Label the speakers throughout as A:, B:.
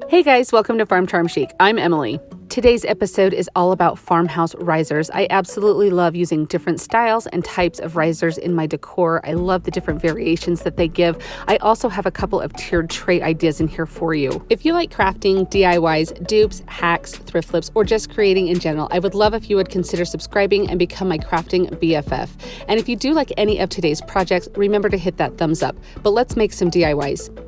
A: Hey guys, welcome to Farm Charm Chic. I'm Emily. Today's episode is all about farmhouse risers. I absolutely love using different styles and types of risers in my decor. I love the different variations that they give. I also have a couple of tiered tray ideas in here for you. If you like crafting, DIYs, dupes, hacks, thrift flips, or just creating in general, I would love if you would consider subscribing and become my crafting BFF. And if you do like any of today's projects, remember to hit that thumbs up. But let's make some DIYs.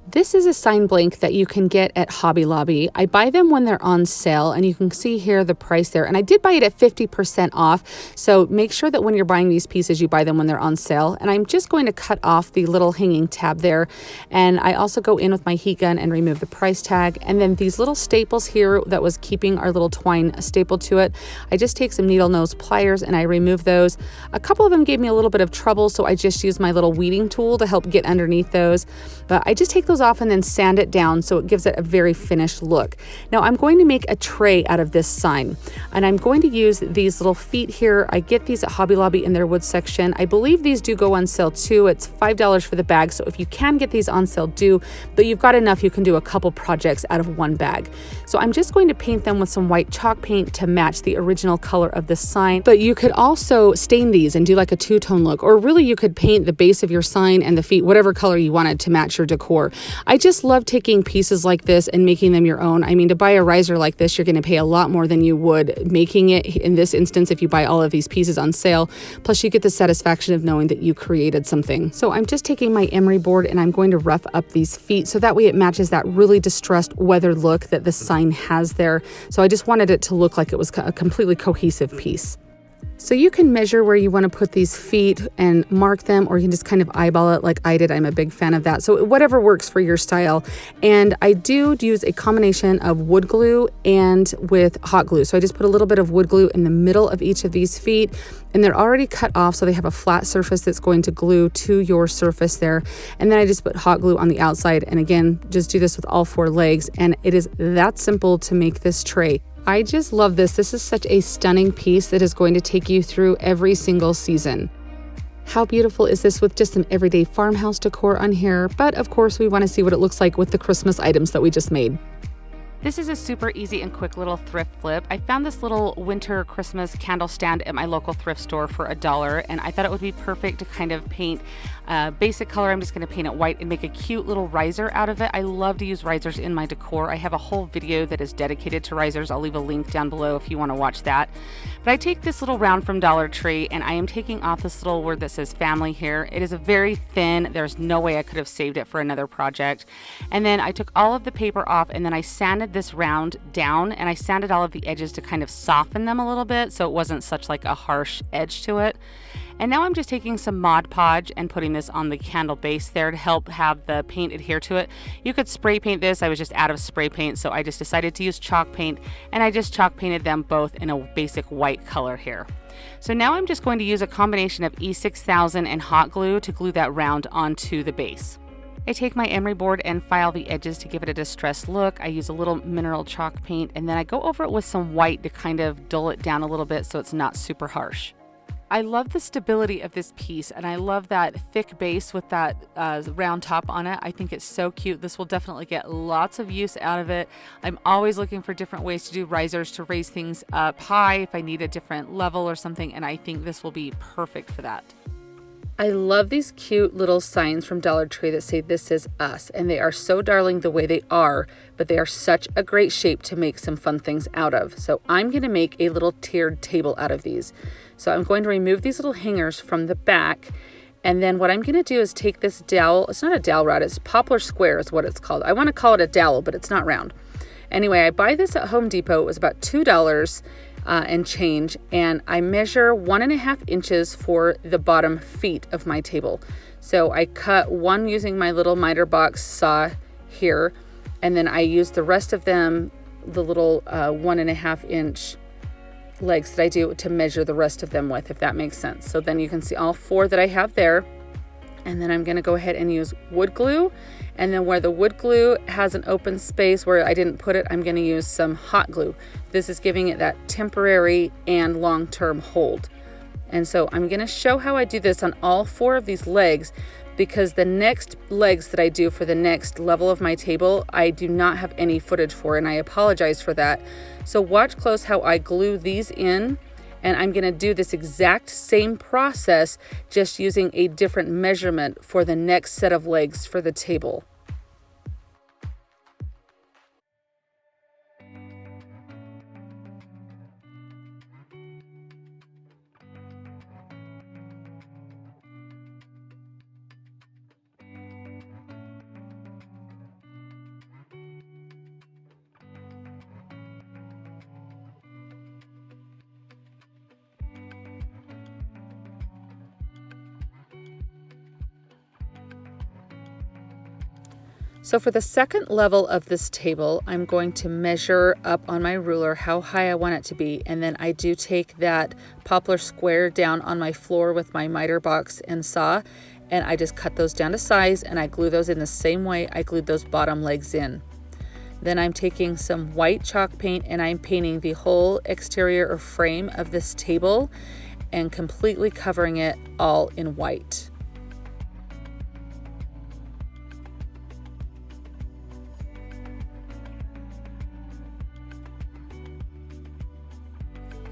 A: This is a sign blank that you can get at Hobby Lobby. I buy them when they're on sale, and you can see here the price there. And I did buy it at 50% off, so make sure that when you're buying these pieces, you buy them when they're on sale. And I'm just going to cut off the little hanging tab there. And I also go in with my heat gun and remove the price tag. And then these little staples here that was keeping our little twine stapled to it, I just take some needle nose pliers and I remove those. A couple of them gave me a little bit of trouble, so I just use my little weeding tool to help get underneath those. But I just take those off and then sand it down so it gives it a very finished look. Now I'm going to make a tray out of this sign, and I'm going to use these little feet here. I get these at Hobby Lobby in their wood section. I believe these do go on sale too. It's $5 for the bag, so if you can get these on sale, do, but you've got enough, you can do a couple projects out of one bag. So I'm just going to paint them with some white chalk paint to match the original color of the sign, but you could also stain these and do like a two-tone look, or really you could paint the base of your sign and the feet whatever color you wanted to match your decor. I just love taking pieces like this and making them your own. I mean, to buy a riser like this, you're going to pay a lot more than you would making it in this instance if you buy all of these pieces on sale. Plus, you get the satisfaction of knowing that you created something. So I'm just taking my emery board and I'm going to rough up these feet so that way it matches that really distressed, weathered look that the sign has there. So I just wanted it to look like it was a completely cohesive piece. So you can measure where you want to put these feet and mark them, or you can just kind of eyeball it like I did. I'm a big fan of that. So whatever works for your style. And I do use a combination of wood glue and with hot glue. So I just put a little bit of wood glue in the middle of each of these feet, and they're already cut off so they have a flat surface that's going to glue to your surface there. And then I just put hot glue on the outside, and again, just do this with all four legs, and it is that simple to make this tray. I just love this. This is such a stunning piece that is going to take you through every single season. How beautiful is this with just some everyday farmhouse decor on here? But of course, we want to see what it looks like with the Christmas items that we just made. This is a super easy and quick little thrift flip. I found this little winter Christmas candle stand at my local thrift store for $1, and I thought it would be perfect to kind of paint basic color. I'm just going to paint it white and make a cute little riser out of it. I love to use risers in my decor. I have a whole video that is dedicated to risers. I'll leave a link down below if you want to watch that. But I take this little round from Dollar Tree, and I am taking off this little word that says family here. It is a very thin, there's no way I could have saved it for another project. And then I took all of the paper off, and then I sanded this round down, and I sanded all of the edges to kind of soften them a little bit so it wasn't such like a harsh edge to it. And now I'm just taking some Mod Podge and putting this on the candle base there to help have the paint adhere to it. You could spray paint this. I was just out of spray paint, so I just decided to use chalk paint, and I just chalk painted them both in a basic white color here. So now I'm just going to use a combination of E6000 and hot glue to glue that round onto the base. I take my emery board and file the edges to give it a distressed look. I use a little mineral chalk paint, and then I go over it with some white to kind of dull it down a little bit so it's not super harsh. I love the stability of this piece, and I love that thick base with that round top on it. I think it's so cute. This will definitely get lots of use out of it. I'm always looking for different ways to do risers to raise things up high if I need a different level or something, and I think this will be perfect for that. I love these cute little signs from Dollar Tree that say "This is us," and they are so darling the way they are, but they are such a great shape to make some fun things out of. So I'm going to make a little tiered table out of these. So I'm going to remove these little hangers from the back, and then what I'm going to do is take this dowel. It's not a dowel rod, it's poplar square is what it's called. I want to call it a dowel, but it's not round. Anyway, I buy this at Home Depot. It was about $2 and change, and I measure 1.5 inches for the bottom feet of my table. So I cut one using my little miter box saw here, and then I use the rest of them, the little 1.5 inch legs that I do, to measure the rest of them with, if that makes sense. So then you can see all four that I have there. And then I'm going to go ahead and use wood glue, and then where the wood glue has an open space where I didn't put it, I'm going to use some hot glue. This is giving it that temporary and long-term hold. And so I'm going to show how I do this on all four of these legs, because the next legs that I do for the next level of my table, I do not have any footage for, and I apologize for that. So watch close how I glue these in, and I'm gonna do this exact same process, just using a different measurement for the next set of legs for the table. So for the second level of this table, I'm going to measure up on my ruler how high I want it to be. And then I do take that poplar square down on my floor with my miter box and saw, and I just cut those down to size, and I glue those in the same way I glued those bottom legs in. Then I'm taking some white chalk paint and I'm painting the whole exterior or frame of this table and completely covering it all in white.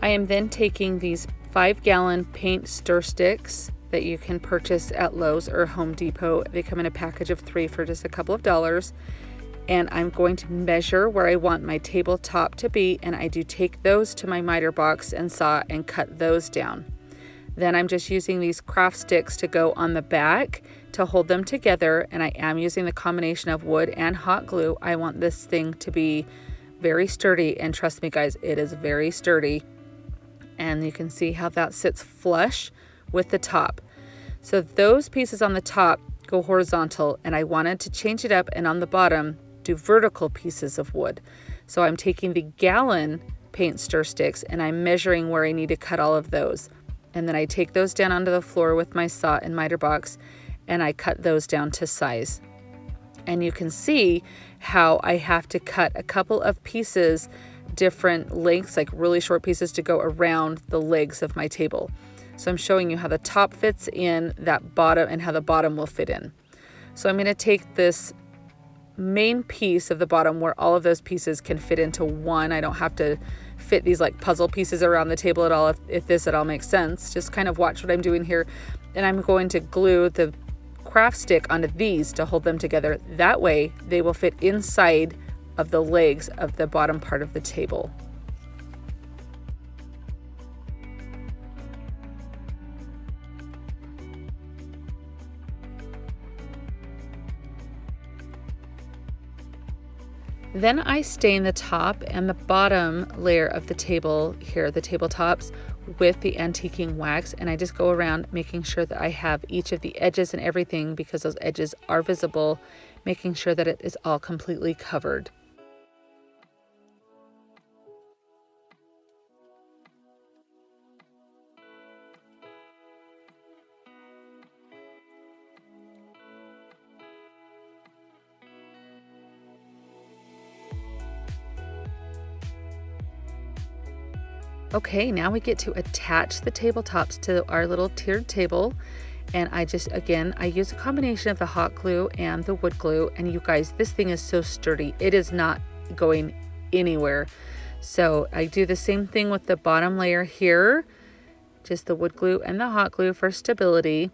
A: I am then taking these 5-gallon paint stir sticks that you can purchase at Lowe's or Home Depot. They come in a package of 3 for just a couple of dollars. And I'm going to measure where I want my tabletop to be, and I do take those to my miter box and saw and cut those down. Then I'm just using these craft sticks to go on the back to hold them together, and I am using the combination of wood and hot glue. I want this thing to be very sturdy, and trust me guys, it is very sturdy. And you can see how that sits flush with the top. So those pieces on the top go horizontal, and I wanted to change it up, and on the bottom do vertical pieces of wood. So I'm taking the gallon paint stir sticks and I'm measuring where I need to cut all of those. And then I take those down onto the floor with my saw and miter box, and I cut those down to size. And you can see how I have to cut a couple of pieces different lengths, like really short pieces, to go around the legs of my table. So I'm showing you how the top fits in that bottom and how the bottom will fit in. So I'm going to take this main piece of the bottom where all of those pieces can fit into one. I don't have to fit these like puzzle pieces around the table at all, if this at all makes sense. Just kind of watch what I'm doing here. And I'm going to glue the craft stick onto these to hold them together. That way they will fit inside of the legs of the bottom part of the table. Then I stain the top and the bottom layer of the table here, the tabletops, with the antiquing wax, and I just go around making sure that I have each of the edges and everything, because those edges are visible, making sure that it is all completely covered. Okay, now we get to attach the tabletops to our little tiered table. And I use a combination of the hot glue and the wood glue. And you guys, this thing is so sturdy. It is not going anywhere. So I do the same thing with the bottom layer here, just the wood glue and the hot glue for stability.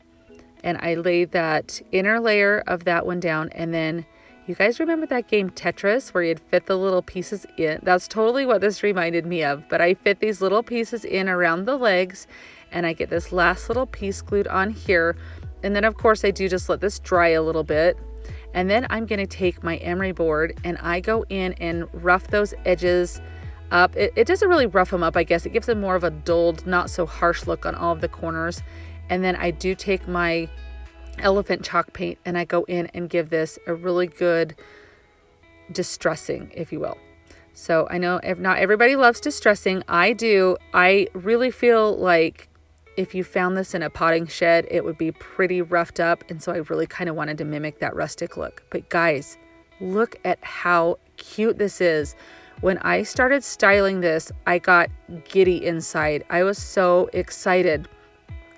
A: And I lay that inner layer of that one down, and then you guys remember that game Tetris where you'd fit the little pieces in? That's totally what this reminded me of. But I fit these little pieces in around the legs, and I get this last little piece glued on here. And then of course I do just let this dry a little bit. And then I'm going to take my emery board and I go in and rough those edges up. It doesn't really rough them up, I guess. It gives them more of a dulled, not so harsh look on all of the corners. And then I do take my elephant chalk paint and I go in and give this a really good distressing, if you will. So I know not everybody loves distressing. I do. I really feel like if you found this in a potting shed, it would be pretty roughed up. And so I really kind of wanted to mimic that rustic look. But guys, look at how cute this is. When I started styling this, I got giddy inside. I was so excited.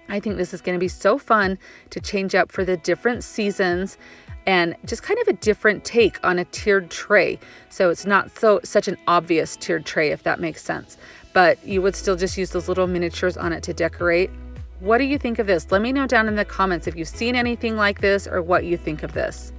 A: I think this is going to be so fun to change up for the different seasons and just kind of a different take on a tiered tray. So it's not such an obvious tiered tray, if that makes sense, but you would still just use those little miniatures on it to decorate. What do you think of this? Let me know down in the comments if you've seen anything like this or what you think of this.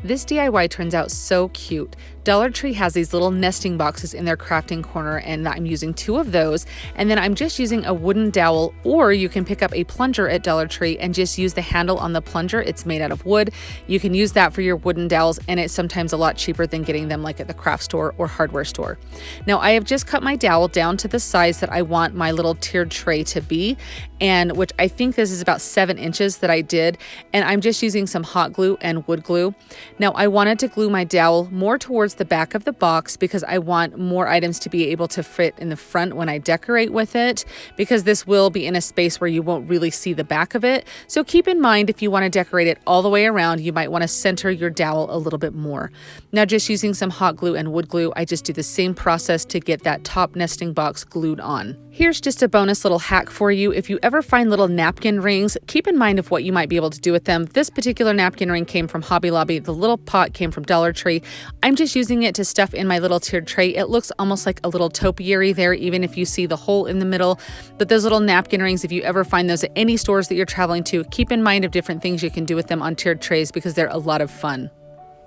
A: This DIY turns out so cute. Dollar Tree has these little nesting boxes in their crafting corner, and I'm using 2 of those. And then I'm just using a wooden dowel, or you can pick up a plunger at Dollar Tree and just use the handle on the plunger. It's made out of wood. You can use that for your wooden dowels, and it's sometimes a lot cheaper than getting them like at the craft store or hardware store. Now I have just cut my dowel down to the size that I want my little tiered tray to be, and which I think this is about 7 inches that I did. And I'm just using some hot glue and wood glue. Now I wanted to glue my dowel more towards the back of the box because I want more items to be able to fit in the front when I decorate with it, because this will be in a space where you won't really see the back of it. So keep in mind, if you want to decorate it all the way around, you might want to center your dowel a little bit more. Now just using some hot glue and wood glue, I just do the same process to get that top nesting box glued on. Here's just a bonus little hack for you. If you ever find little napkin rings, keep in mind of what you might be able to do with them. This particular napkin ring came from Hobby Lobby. The little pot came from Dollar Tree. I'm just using it to stuff in my little tiered tray. It looks almost like a little topiary there, even if you see the hole in the middle. But those little napkin rings, if you ever find those at any stores that you're traveling to, keep in mind of different things you can do with them on tiered trays because they're a lot of fun.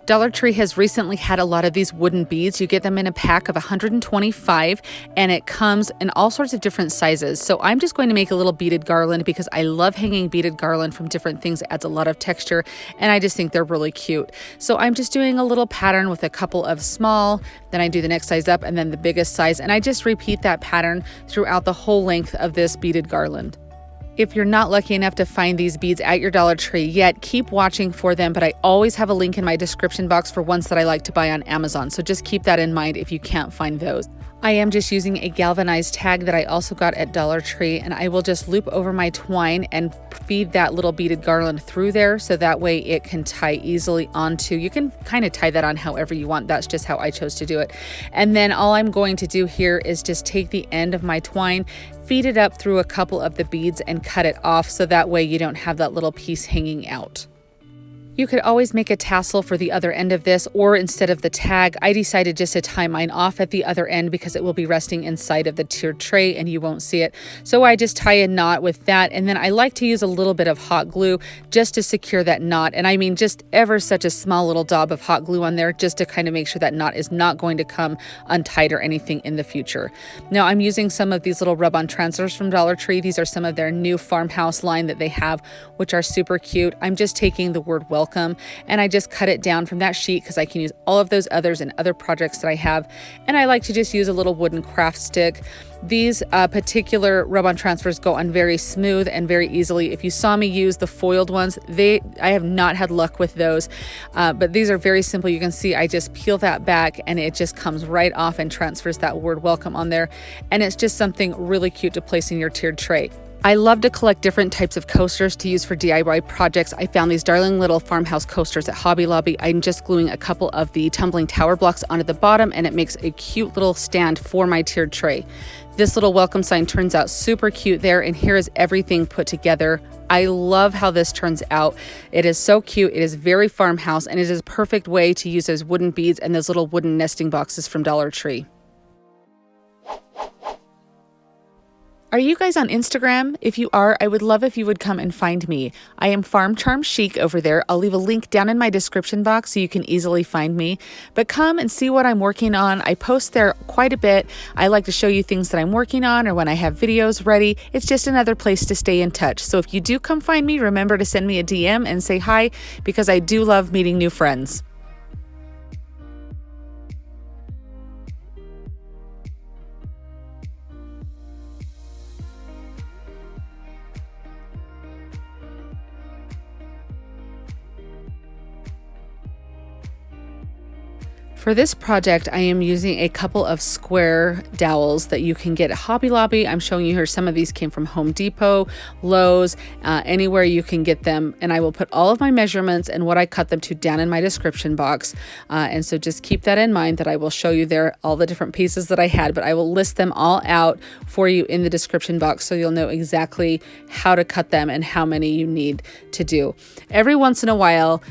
A: Dollar Tree has recently had a lot of these wooden beads. You get them in a pack of 125, and it comes in all sorts of different sizes. So I'm just going to make a little beaded garland because I love hanging beaded garland from different things. It adds a lot of texture, and I just think they're really cute. So I'm just doing a little pattern with a couple of small, then I do the next size up, and then the biggest size, and I just repeat that pattern throughout the whole length of this beaded garland. If you're not lucky enough to find these beads at your Dollar Tree yet, keep watching for them, but I always have a link in my description box for ones that I like to buy on Amazon, so just keep that in mind if you can't find those. I am just using a galvanized tag that I also got at Dollar Tree, and I will just loop over my twine and feed that little beaded garland through there so that way it can tie easily onto. You can kind of tie that on however you want. That's just how I chose to do it. And then all I'm going to do here is just take the end of my twine, feed it up through a couple of the beads, and cut it off so that way you don't have that little piece hanging out. You could always make a tassel for the other end of this, or instead of the tag, I decided just to tie mine off at the other end because it will be resting inside of the tiered tray and you won't see it. So I just tie a knot with that, and then I like to use a little bit of hot glue just to secure that knot. And I mean just ever such a small little daub of hot glue on there just to kind of make sure that knot is not going to come untied or anything in the future. Now I'm using some of these little rub-on transfers from Dollar Tree. These are some of their new Farmhouse line that they have, which are super cute. I'm just taking the word welcome and I just cut it down from that sheet because I can use all of those others and other projects that I have. And I like to just use a little wooden craft stick. These particular rub-on transfers go on very smooth and very easily. If you saw me use the foiled ones, I have not had luck with those, but these are very simple. You can see I just peel that back and it just comes right off and transfers that word welcome on there. And it's just something really cute to place in your tiered tray. I love to collect different types of coasters to use for DIY projects. I found these darling little Farmhouse coasters at Hobby Lobby. I'm just gluing a couple of the tumbling tower blocks onto the bottom, and it makes a cute little stand for my tiered tray. This little welcome sign turns out super cute there, and here is everything put together. I love how this turns out. It is so cute. It is very Farmhouse, and it is a perfect way to use those wooden beads and those little wooden nesting boxes from Dollar Tree. Are you guys on Instagram? If you are, I would love if you would come and find me. I am Farm Charm Chic over there. I'll leave a link down in my description box so you can easily find me. But come and see what I'm working on. I post there quite a bit. I like to show you things that I'm working on or when I have videos ready. It's just another place to stay in touch. So if you do come find me, remember to send me a DM and say hi because I do love meeting new friends. For this project, I am using a couple of square dowels that you can get at Hobby Lobby. I'm showing you here some of these came from Home Depot, Lowe's, anywhere you can get them. And I will put all of my measurements and what I cut them to down in my description box. And so just keep that in mind that I will show you there all the different pieces that I had, but I will list them all out for you in the description box so you'll know exactly how to cut them and how many you need to do. Every once in a while,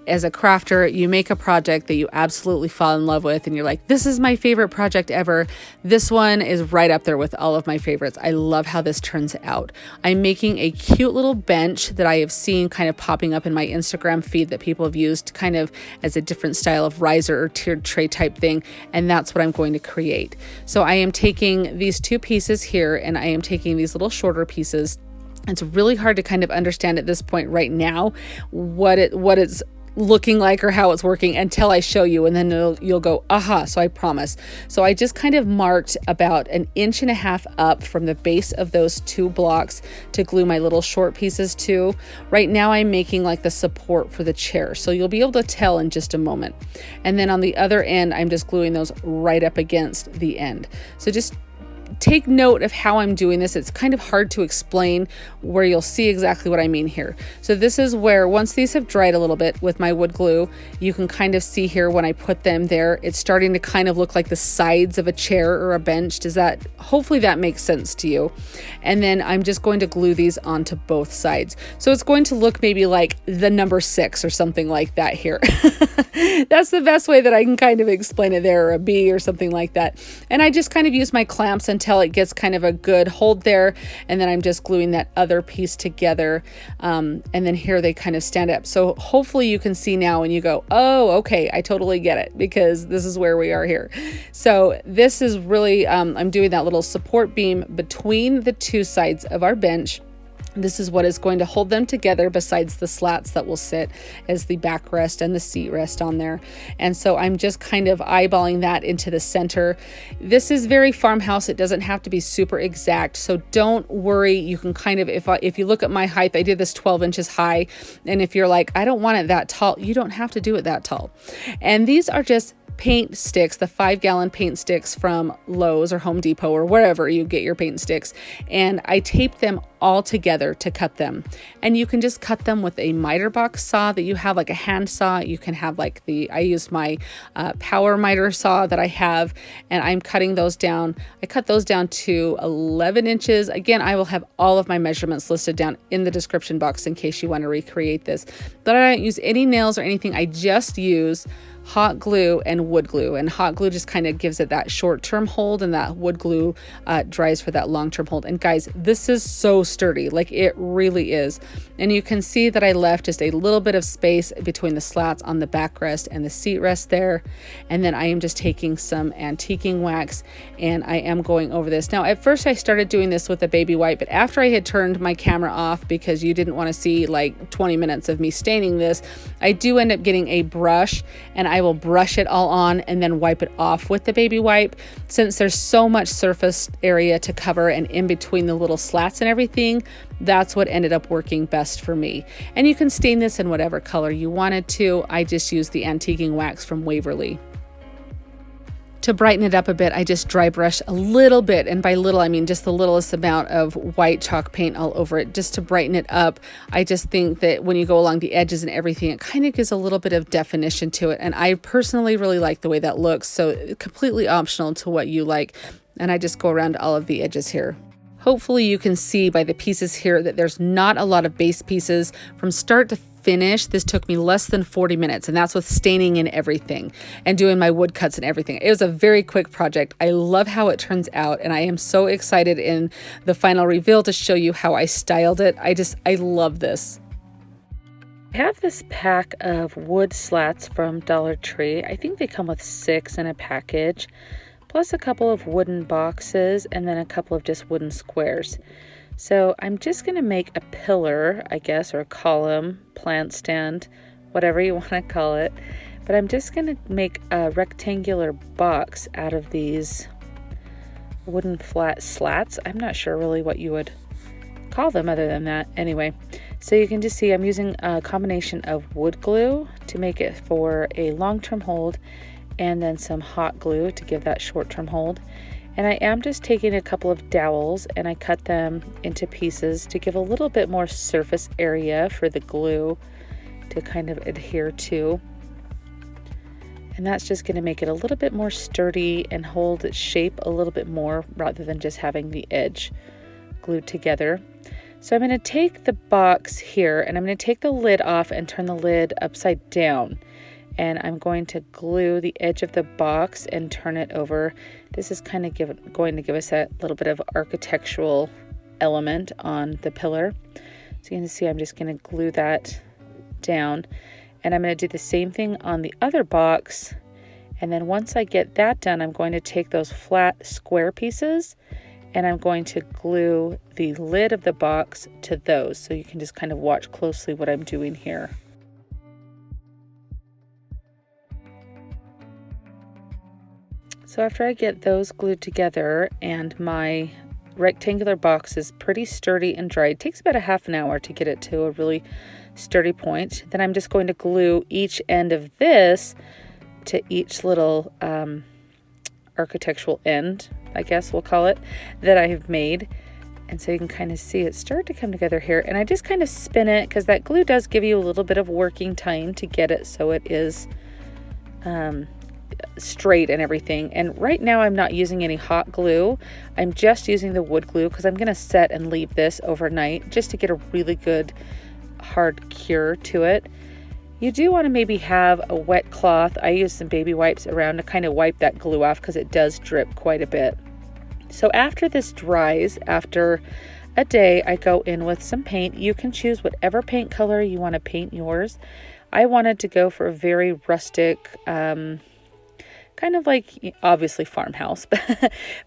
A: as a crafter, you make a project that you absolutely fall in love with and you're like, this is my favorite project ever. This one is right up there with all of my favorites. I love how this turns out. I'm making a cute little bench that I have seen kind of popping up in my Instagram feed that people have used kind of as a different style of riser or tiered tray type thing. And that's what I'm going to create. So I am taking these two pieces here and I am taking these little shorter pieces. It's really hard to kind of understand at this point right now what it's looking like or how it's working until I show you, and then you'll go, aha, so I promise. So I just kind of marked about 1.5 inches up from the base of those two blocks to glue my little short pieces to. Right now I'm making like the support for the chair, so you'll be able to tell in just a moment. And then on the other end, I'm just gluing those right up against the end. So just take note of how I'm doing this. It's kind of hard to explain where you'll see exactly what I mean here. So this is where once these have dried a little bit with my wood glue, you can kind of see here when I put them there, it's starting to kind of look like the sides of a chair or a bench. Hopefully that makes sense to you. And then I'm just going to glue these onto both sides. So it's going to look maybe like the number 6 or something like that here. That's the best way that I can kind of explain it there, or a B or something like that. And I just kind of use my clamps until it gets kind of a good hold there, and then I'm just gluing that other piece together, and then here they kind of stand up. So hopefully you can see now and you go, oh, okay, I totally get it, because this is where we are here. So this is really, I'm doing that little support beam between the two sides of our bench. This is what is going to hold them together besides the slats that will sit as the backrest and the seat rest on there. And so I'm just kind of eyeballing that into the center. This is very farmhouse. It doesn't have to be super exact. So don't worry. You can kind of, if you look at my height, I did this 12 inches high. And if you're like, I don't want it that tall, you don't have to do it that tall. And these are just paint sticks, the 5-gallon paint sticks from Lowe's or Home Depot or wherever you get your paint sticks. And I taped them all together to cut them. And you can just cut them with a miter box saw that you have, like a hand saw. You can have like I use my power miter saw that I have, and I'm cutting those down. I cut those down to 11 inches. Again, I will have all of my measurements listed down in the description box in case you want to recreate this. But I don't use any nails or anything. I just use hot glue and wood glue, and hot glue just kind of gives it that short-term hold, and that wood glue dries for that long-term hold. And guys, this is so sturdy, like it really is. And you can see that I left just a little bit of space between the slats on the backrest and the seat rest there. And then I am just taking some antiquing wax and I am going over this. Now at first I started doing this with a baby wipe, but after I had turned my camera off because you didn't want to see like 20 minutes of me staining this, I do end up getting a brush, and I will brush it all on and then wipe it off with the baby wipe. Since there's so much surface area to cover and in between the little slats and everything, that's what ended up working best for me. And you can stain this in whatever color you wanted to. I just used the antiquing wax from Waverly. To brighten it up a bit, I just dry brush a little bit, and by little I mean just the littlest amount of white chalk paint all over it, just to brighten it up. I just think that when you go along the edges and everything, it kind of gives a little bit of definition to it, and I personally really like the way that looks, so completely optional to what you like. And I just go around all of the edges here. Hopefully you can see by the pieces here that there's not a lot of base pieces. From start to finish, this took me less than 40 minutes, and that's with staining and everything and doing my wood cuts and everything. It was a very quick project. I love how it turns out, and I am so excited in the final reveal to show you how I styled it. I love this. I have this pack of wood slats from Dollar Tree. I think they come with 6 in a package, plus a couple of wooden boxes and then a couple of just wooden squares. So I'm just going to make a pillar, I guess, or a column, plant stand, whatever you want to call it. But I'm just going to make a rectangular box out of these wooden flat slats. I'm not sure really what you would call them other than that. Anyway, so you can just see I'm using a combination of wood glue to make it for a long-term hold, and then some hot glue to give that short-term hold. And I am just taking a couple of dowels and I cut them into pieces to give a little bit more surface area for the glue to kind of adhere to. And that's just going to make it a little bit more sturdy and hold its shape a little bit more rather than just having the edge glued together. So I'm going to take the box here and I'm going to take the lid off and turn the lid upside down. And I'm going to glue the edge of the box and turn it over. This is kind of going to give us that little bit of architectural element on the pillar. So you can see I'm just going to glue that down. And I'm going to do the same thing on the other box. And then once I get that done, I'm going to take those flat square pieces and I'm going to glue the lid of the box to those. So you can just kind of watch closely what I'm doing here. So after I get those glued together and my rectangular box is pretty sturdy and dry, it takes about a half an hour to get it to a really sturdy point. Then I'm just going to glue each end of this to each little architectural end, I guess we'll call it, that I have made. And so you can kind of see it start to come together here. And I just kind of spin it because that glue does give you a little bit of working time to get it so it is straight and everything. And right now I'm not using any hot glue. I'm just using the wood glue because I'm going to set and leave this overnight just to get a really good hard cure to it. You do want to maybe have a wet cloth. I use some baby wipes around to kind of wipe that glue off because it does drip quite a bit. So after this dries, after a day, I go in with some paint. You can choose whatever paint color you want to paint yours. I wanted to go for a very rustic, kind of like obviously Farmhouse,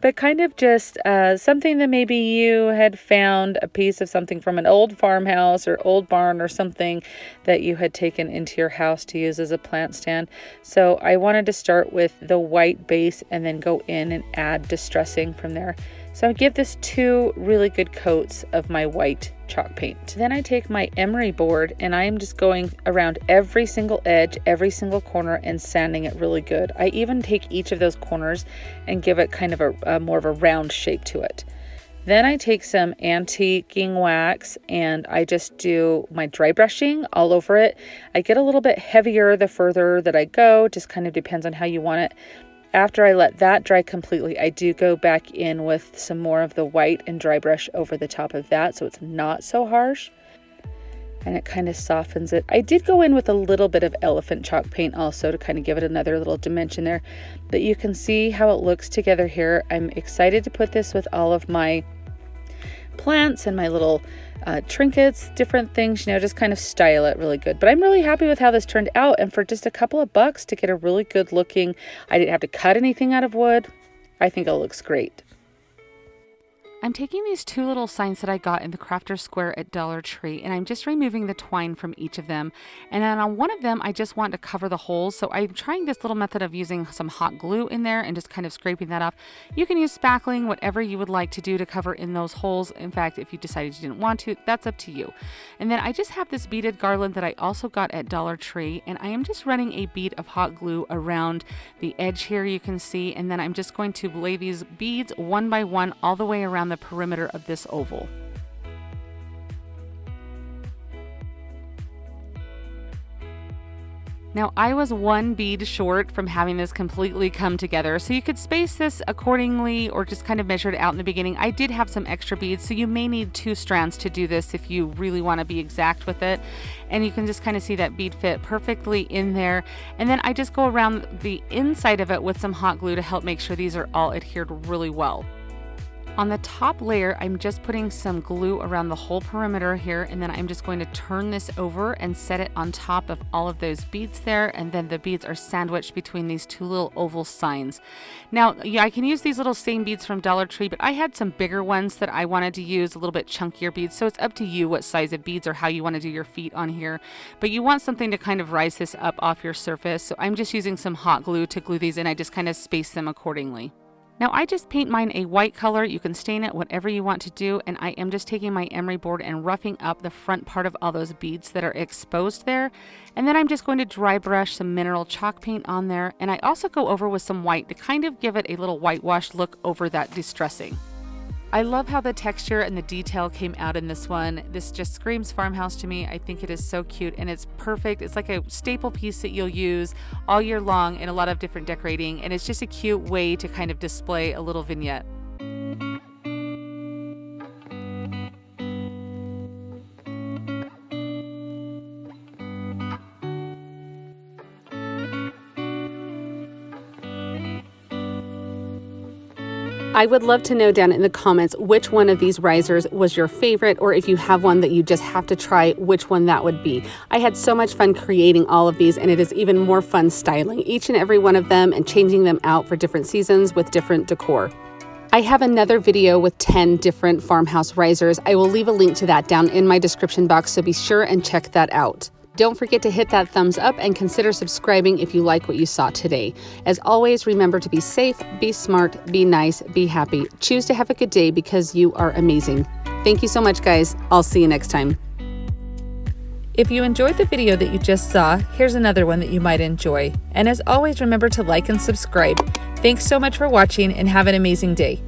A: but kind of just something that maybe you had found a piece of something from an old farmhouse or old barn or something that you had taken into your house to use as a plant stand. So I wanted to start with the white base and then go in and add distressing from there. So I give this 2 really good coats of my white chalk paint. Then I take my emery board and I am just going around every single edge, every single corner and sanding it really good. I even take each of those corners and give it kind of a more of a round shape to it. Then I take some antiquing wax and I just do my dry brushing all over it. I get a little bit heavier the further that I go, just kind of depends on how you want it. After I let that dry completely, I do go back in with some more of the white and dry brush over the top of that so it's not so harsh. And it kind of softens it. I did go in with a little bit of elephant chalk paint also to kind of give it another little dimension there. But you can see how it looks together here. I'm excited to put this with all of my plants and my little trinkets, different things, you know, just kind of style it really good. But I'm really happy with how this turned out, and for just a couple of bucks to get a really good looking, I didn't have to cut anything out of wood. I think it looks great. I'm taking these 2 little signs that I got in the Crafter's Square at Dollar Tree, and I'm just removing the twine from each of them. And then on one of them, I just want to cover the holes. So I'm trying this little method of using some hot glue in there and just kind of scraping that off. You can use spackling, whatever you would like to do to cover in those holes. In fact, if you decided you didn't want to, that's up to you. And then I just have this beaded garland that I also got at Dollar Tree, and I am just running a bead of hot glue around the edge here, you can see. And then I'm just going to lay these beads one by one all the way around the perimeter of this oval. Now I was 1 bead short from having this completely come together, so you could space this accordingly or just kind of measure it out in the beginning. I did have some extra beads, so you may need 2 strands to do this if you really want to be exact with it. And you can just kind of see that bead fit perfectly in there. And then I just go around the inside of it with some hot glue to help make sure these are all adhered really well. On the top layer, I'm just putting some glue around the whole perimeter here, and then I'm just going to turn this over and set it on top of all of those beads there, and then the beads are sandwiched between these 2 little oval signs. Now, yeah, I can use these little same beads from Dollar Tree, but I had some bigger ones that I wanted to use, a little bit chunkier beads, so it's up to you what size of beads or how you want to do your feet on here. But you want something to kind of rise this up off your surface, so I'm just using some hot glue to glue these in. I just kind of space them accordingly. Now I just paint mine a white color. You can stain it whatever you want to do, and I am just taking my emery board and roughing up the front part of all those beads that are exposed there. And then I'm just going to dry brush some mineral chalk paint on there, and I also go over with some white to kind of give it a little whitewash look over that distressing. I love how the texture and the detail came out in this one. This just screams farmhouse to me. I think it is so cute and it's perfect. It's like a staple piece that you'll use all year long in a lot of different decorating, and it's just a cute way to kind of display a little vignette. I would love to know down in the comments which one of these risers was your favorite, or if you have one that you just have to try, which one that would be. I had so much fun creating all of these, and it is even more fun styling each and every one of them and changing them out for different seasons with different decor. I have another video with 10 different farmhouse risers. I will leave a link to that down in my description box, so be sure and check that out. Don't forget to hit that thumbs up and consider subscribing if you like what you saw today. As always, remember to be safe, be smart, be nice, be happy. Choose to have a good day because you are amazing. Thank you so much, guys. I'll see you next time. If you enjoyed the video that you just saw, here's another one that you might enjoy. And as always, remember to like and subscribe. Thanks so much for watching and have an amazing day.